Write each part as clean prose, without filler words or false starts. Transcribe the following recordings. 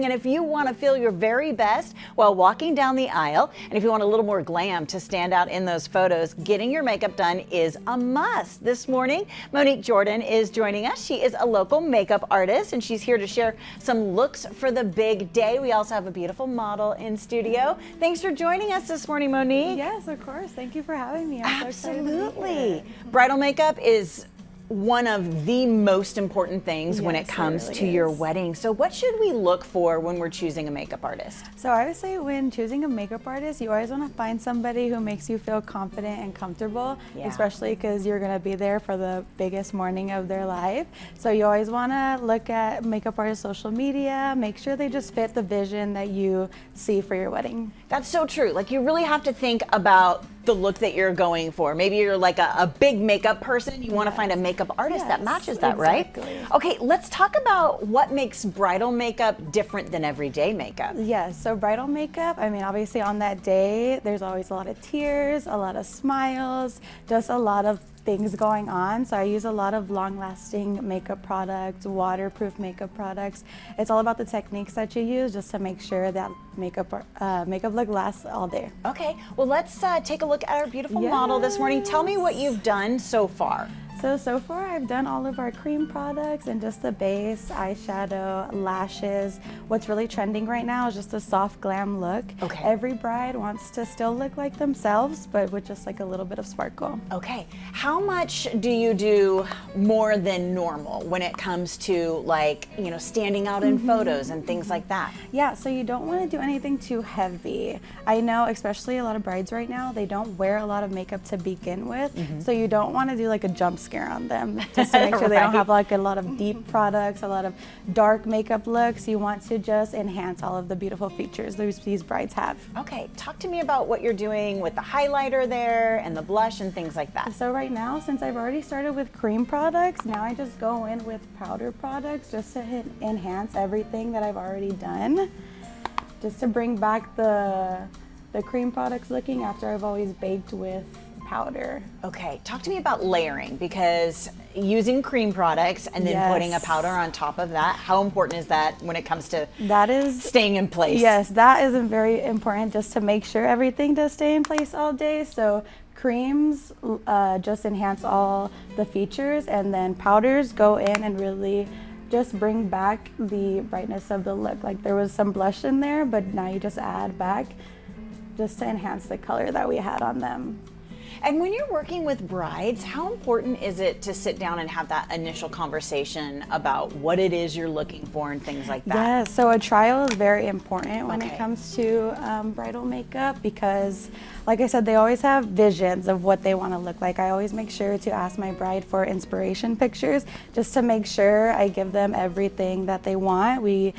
And if you want to feel your very best while walking down the aisle, and if you want a little more glam to stand out in those photos, getting your makeup done is a must. This morning, Monique Jordan is joining us. She is a local makeup artist, and she's here to share some looks for the big day. We also have a beautiful model in studio. Thanks for joining us this morning, Monique. Yes, of course. Thank you for having me. I'm Absolutely. So excited to be here. Bridal makeup is one of the most important things when it Yes, comes really to your is. wedding. So what should we look for when we're choosing a makeup artist? So I would say when choosing a makeup artist, you always want to find somebody who makes you feel confident and comfortable, especially because you're going to be there for the biggest morning of their life. So you always want to look at makeup artist social media, make sure they just fit the vision that you see for your wedding. That's so true. Like, you really have to think about the look that you're going for. Maybe you're like a big makeup person. You want to find a makeup artist that matches that, exactly. right? Okay, let's talk about what makes bridal makeup different than everyday makeup. Yes, so bridal makeup, I mean, obviously on that day, there's always a lot of tears, a lot of smiles, just a lot of things going on. So I use a lot of long-lasting makeup products, waterproof makeup products. It's all about the techniques that you use just to make sure that makeup look lasts all day. Okay, well, let's take a look at our beautiful model this morning. Tell me what you've done so far. So far I've done all of our cream products and just the base, eyeshadow, lashes. What's really trending right now is just a soft glam look. Okay. Every bride wants to still look like themselves, but with just like a little bit of sparkle. Okay, how much do you do more than normal when it comes to, like, you know, standing out in photos and things like that? Yeah, so you don't want to do anything too heavy. I know, especially a lot of brides right now, they don't wear a lot of makeup to begin with, so you don't want to do like a jump scare on them just to make sure they don't have like a lot of deep products, a lot of dark makeup looks. You want to just enhance all of the beautiful features these brides have. Okay, talk to me about what you're doing with the highlighter there and the blush and things like that. So right now, since I've already started with cream products, now I just go in with powder products just to enhance everything that I've already done, just to bring back the cream products looking after I've always baked with powder. Okay, talk to me about layering, because using cream products and then putting a powder on top of that, how important is that when it comes to staying in place? Yes, that is very important, just to make sure everything does stay in place all day. So creams just enhance all the features, and then powders go in and really just bring back the brightness of the look. Like, there was some blush in there, but now you just add back just to enhance the color that we had on them. And when you're working with brides, how important is it to sit down and have that initial conversation about what it is you're looking for and things like that? Yes, so a trial is very important when it comes to bridal makeup, because like I said, they always have visions of what they want to look like. I always make sure to ask my bride for inspiration pictures just to make sure I give them everything that they want. We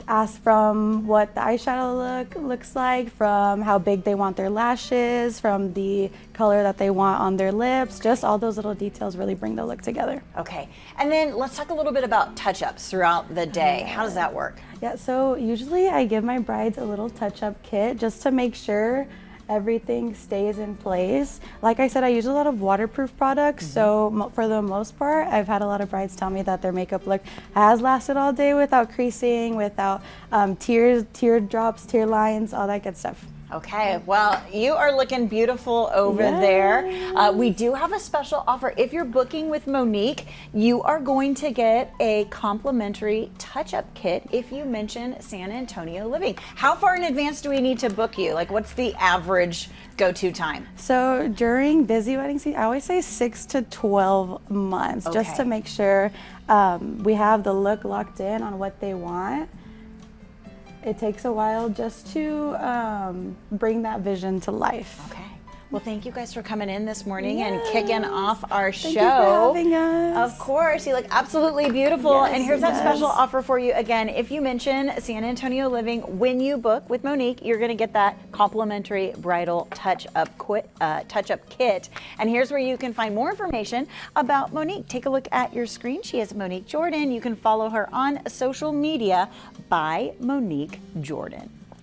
ask from what the eyeshadow looks like, from how big they want their lashes, from the color that they want on their lips. Just all those little details really bring the look together. Okay, and then let's talk a little bit about touch-ups throughout the day. How does that work? Yeah, so usually I give my brides a little touch-up kit just to make sure everything stays in place. Like I said, I use a lot of waterproof products, so for the most part, I've had a lot of brides tell me that their makeup look has lasted all day without creasing, without teardrops, tear lines, all that good stuff. Okay, well, you are looking beautiful over there. We do have a special offer. If you're booking with Monique, you are going to get a complimentary touch-up kit if you mention San Antonio Living. How far in advance do we need to book you? Like, what's the average go-to time? So during busy wedding season, I always say 6 to 12 months, just to make sure we have the look locked in on what they want. It takes a while just to bring that vision to life. Okay. Well, thank you guys for coming in this morning and kicking off our show. Thank you for having us. Of course, you look absolutely beautiful. And here's that special offer for you. Again, if you mention San Antonio Living when you book with Monique, you're going to get that complimentary bridal touch-up kit. And here's where you can find more information about Monique. Take a look at your screen. She is Monique Jordan. You can follow her on social media by Monique Jordan.